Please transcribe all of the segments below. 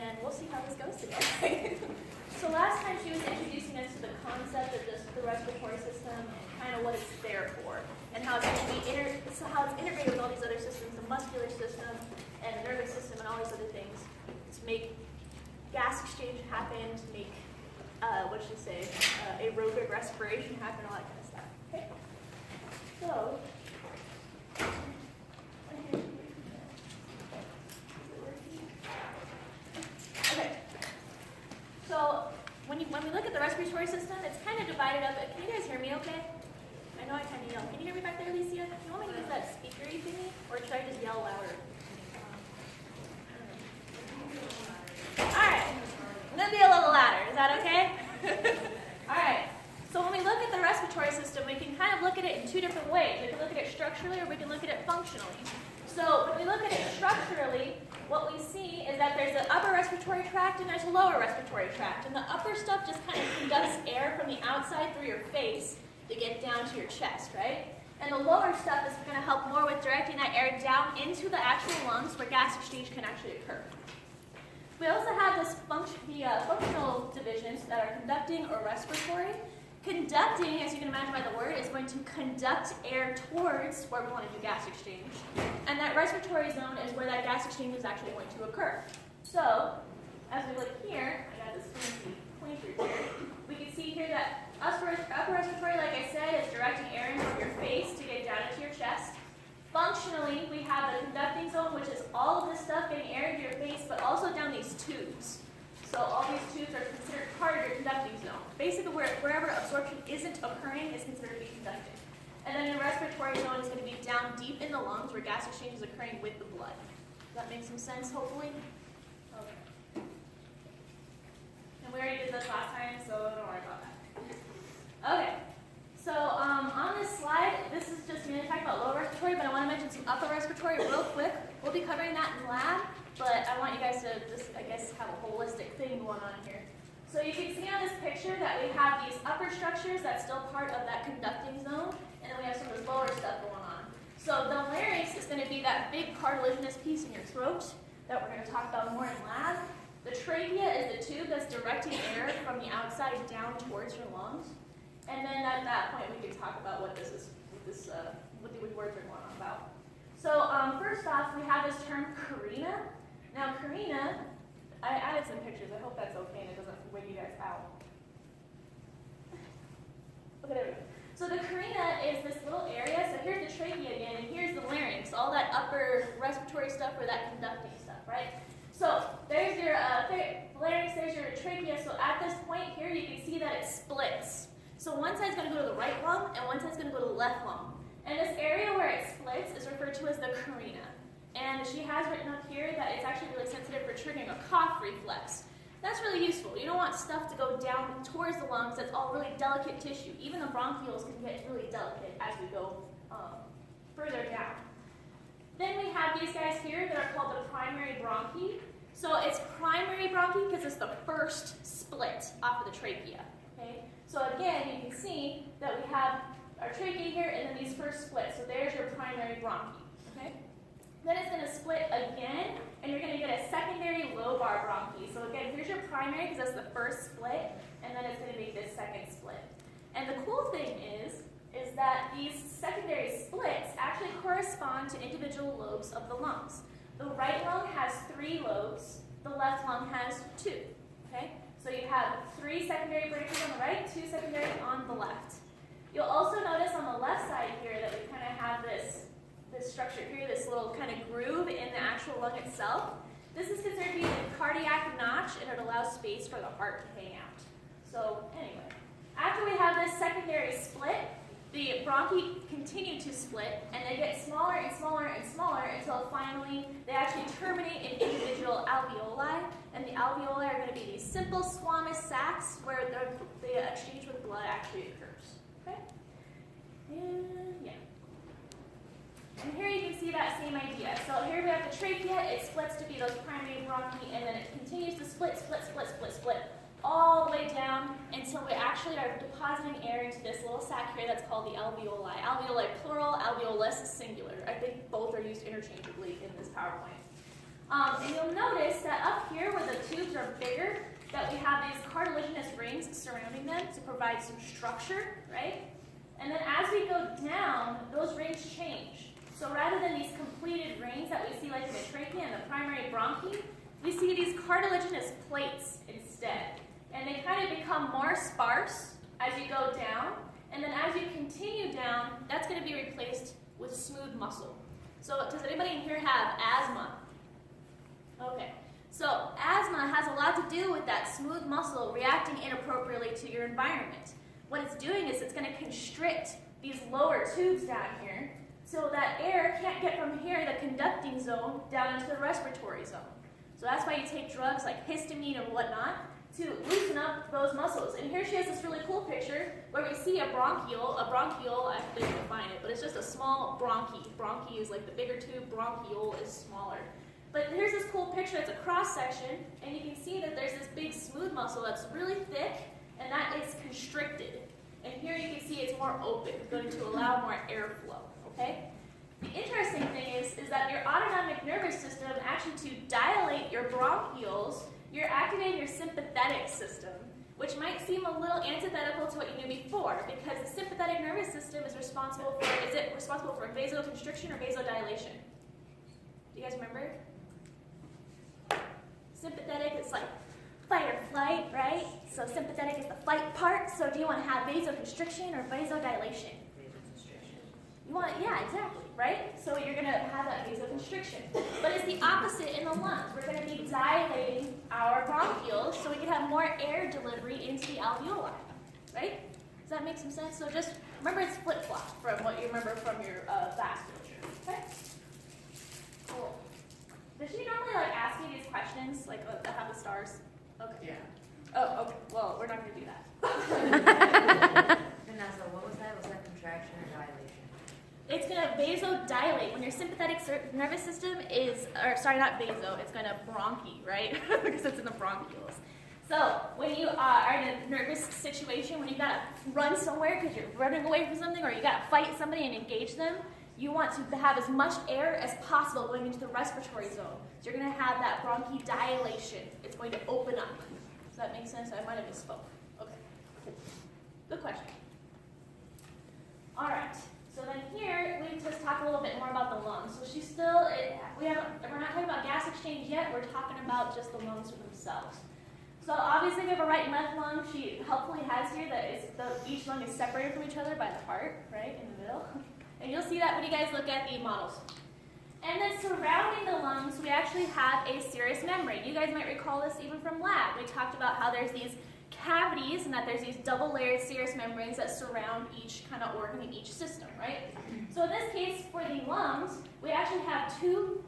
and we'll see how this goes today. So last time she was introducing us to the concept of the respiratory system and kind of what it's there for, and how it's going to be integrated with all these other systems, the muscular system and the nervous system and all these other things to make gas exchange happen, to make aerobic respiration happen, all that kind of stuff. Okay. So. Okay. So when we look at the respiratory system, it's kind of divided up. Can you guys hear me okay? I know I kind of yell. Can you hear me back there, Alicia? Do you want me to use that speakery thingy, or should I just yell louder? All right. I'm going to be a little louder. Is that okay? All right. So when we look at the respiratory system, we can kind of look at it in two different ways. We can look at it structurally, or we can look at it functionally. So when we look at it structurally, what we see is that there's an upper respiratory tract and there's a lower respiratory tract. And the upper stuff just kind of conducts air from the outside through your face to get down to your chest, right? And the lower stuff is going to help more with directing that air down into the actual lungs where gas exchange can actually occur. We also have the functional divisions that are conducting or respiratory. Conducting, as you can imagine by the word, is going to conduct air towards where we want to do gas exchange. And that respiratory zone is where that gas exchange is actually going to occur. So, as we look here, I got this fancy pointer here, we can see here that upper respiratory, like I said, is directing air into your face to get down into your chest. Functionally, we have the conducting zone, which is all of this stuff getting air into your face, but also down these tubes. So all these tubes are considered part of your conducting zone. Basically, wherever absorption isn't occurring is considered to be conducting. And then the respiratory zone is going to be down deep in the lungs where gas exchange is occurring with the blood. Does that make some sense, hopefully? Okay. And we already did this last time, so don't worry about that. Okay. So on this slide, this is just going to talk about lower respiratory, but I want to mention some upper respiratory real quick. We'll be covering that in lab, but I want you guys to just, I guess, have a holistic thing going on here. So you can see on this picture that we have these upper structures that's still part of that conducting zone, and then we have some of this lower stuff going on. So the larynx is going to be that big cartilaginous piece in your throat that we're going to talk about more in lab. The trachea is the tube that's directing air from the outside down towards your lungs. And then at that point, we can talk about what this is, what the words are going on about. So first off, we have this term carina. Now carina, I added some pictures. I hope that's okay and it doesn't wig you guys out. Okay, there we go. So the carina is this little area. So here's the trachea again, and here's the larynx, all that upper respiratory stuff or that conducting stuff, right? So there's your larynx, there's your trachea. So at this point here, you can see that it splits. So one side's going to go to the right lung, and one side's going to go to the left lung. And this area where it splits is referred to as the carina. And she has written up here that it's actually really sensitive for triggering a cough reflex. That's really useful. You don't want stuff to go down towards the lungs. That's all really delicate tissue. Even the bronchioles can get really delicate as we go further down. Then we have these guys here that are called the primary bronchi. So it's primary bronchi because it's the first split off of the trachea. Okay? So again, you can see that we have our trachea here and then these first splits. So there's your primary bronchi. Okay? Then it's going to split again, and you're going to get a secondary lobar bronchi. So again, here's your primary because that's the first split, and then it's going to be this second split. And the cool thing is that these secondary splits actually correspond to individual lobes of the lungs. The right lung has 3 lobes. The left lung has 2. Okay? So you have 3 secondary branches on the right, 2 secondary on the left. You'll also notice on the left side here that we kind of have this structure here, this little kind of groove in the actual lung itself. This is considered to be the cardiac notch, and it allows space for the heart to hang out. So anyway, after we have this secondary split, the bronchi continue to split, and they get smaller and smaller and smaller until finally they actually terminate in individual alveoli, and the alveoli are going to be these simple squamous sacs where the exchange with blood actually occurs. Okay? And yeah. And here you can see that same idea. So here we have the trachea, it splits to be those primary bronchi, and then it continues to split, all the way down until we actually are depositing air into this little sac here that's called the alveoli. Alveoli plural, alveolus singular. I think both are used interchangeably in this PowerPoint. And you'll notice that up here where the tubes are bigger, that we have these cartilaginous rings surrounding them to provide some structure, right? And then as we go down, those rings change. So rather than these completed rings that we see like in the trachea and the primary bronchi, we see these cartilaginous plates instead. And they kind of become more sparse as you go down. And then as you continue down, that's going to be replaced with smooth muscle. So does anybody in here have asthma? Okay. So asthma has a lot to do with that smooth muscle reacting inappropriately to your environment. What it's doing is it's going to constrict these lower tubes down here so that air can't get from here, the conducting zone, down into the respiratory zone. So that's why you take drugs like histamine and whatnot to loosen up those muscles. And here she has this really cool picture where we see a bronchiole. A bronchiole, I didn't define it, but it's just a small bronchi. Bronchi is like the bigger tube, bronchiole is smaller. But here's this cool picture that's a cross section, and you can see that there's this big smooth muscle that's really thick, and that is constricted. And here you can see it's more open, going to allow more airflow, okay? The interesting thing is that your autonomic nervous system, actually to dilate your bronchioles, you're activating your sympathetic system, which might seem a little antithetical to what you knew before, because the sympathetic nervous system is responsible for vasoconstriction or vasodilation? Do you guys remember? Sympathetic is like fight or flight, right? So sympathetic is the fight part. So do you want to have vasoconstriction or vasodilation? You want, yeah, exactly, right? So you're going to have that vasoconstriction. But it's the opposite in the lungs. We're going to be dilating our bronchioles so we can have more air delivery into the alveoli, right? Does that make some sense? So just remember it's flip-flop from what you remember from your vasculature, okay? Cool. Does she normally like ask you these questions, like that have the stars? Okay. Yeah. Oh, okay. Well, we're not going to do that. Vanessa, what was that? Was that contraction or dilation? It's going to vasodilate. When your sympathetic nervous system is, or sorry, not vaso, it's going to bronchi, right? Because it's in the bronchioles. So when you are in a nervous situation, when you got to run somewhere because you're running away from something, or you got to fight somebody and engage them, you want to have as much air as possible going into the respiratory zone. So you're going to have that bronchodilation. It's going to open up. Does that make sense? I might have misspoke. Okay. Good question. All right. So then here, we just talk a little bit more about the lungs. So she's still, we're not talking about gas exchange yet. We're talking about just the lungs themselves. So obviously we have a right and left lung. She helpfully has here that each lung is separated from each other by the heart, right, in the middle. And you'll see that when you guys look at the models. And then surrounding the lungs, we actually have a serous membrane. You guys might recall this even from lab. We talked about how there's these cavities and that there's these double-layered serous membranes that surround each kind of organ in each system, right? So in this case, for the lungs, we actually have two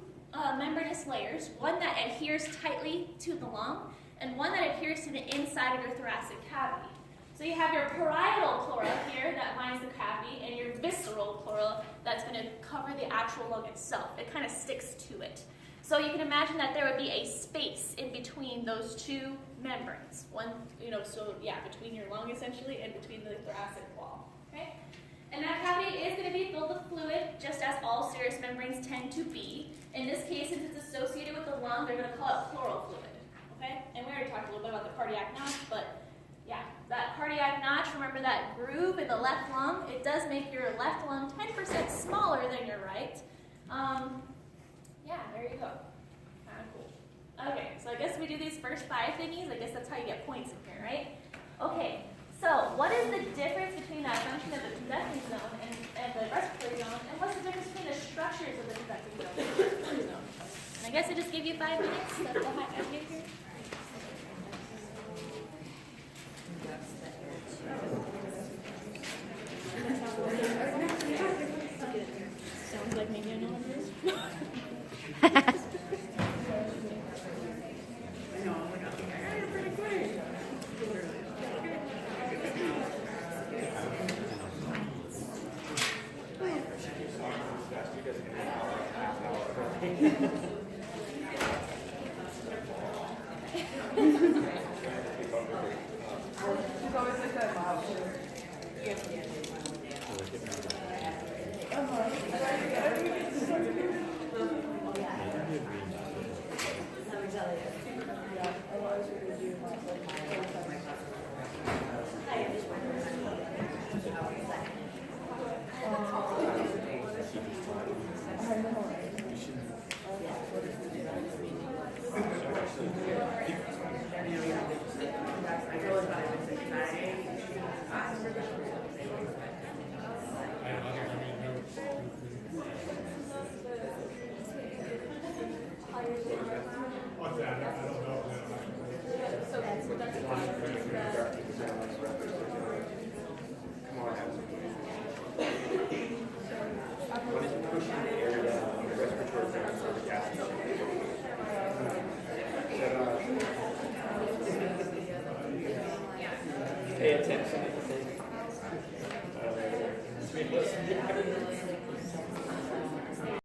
membranous layers, one that adheres tightly to the lung and one that adheres to the inside of your thoracic cavity. So you have your parietal pleura here that lines the cavity, and your visceral pleura that's going to cover the actual lung itself. It kind of sticks to it. So you can imagine that there would be a space in between those two membranes. Between your lung essentially and between the thoracic wall. Okay? And that cavity is going to be filled with fluid, just as all serous membranes tend to be. In this case, since it's associated with the lung, they're going to call it pleural fluid. Okay? And we already talked a little bit about the cardiac notch, but yeah, that cardiac notch, remember that groove in the left lung? It does make your left lung 10% smaller than your right. Yeah, there you go. Kind of cool. Okay, so I guess we do these first 5 thingies. I guess that's how you get points in here, right? Okay, so what is the difference between that function of the conducting zone and the respiratory zone? And what's the difference between the structures of the conducting zone and the respiratory zone? And I guess I just gave you 5 minutes. That's all I gave here. Sounds like maybe I know what it is. I told her about it. I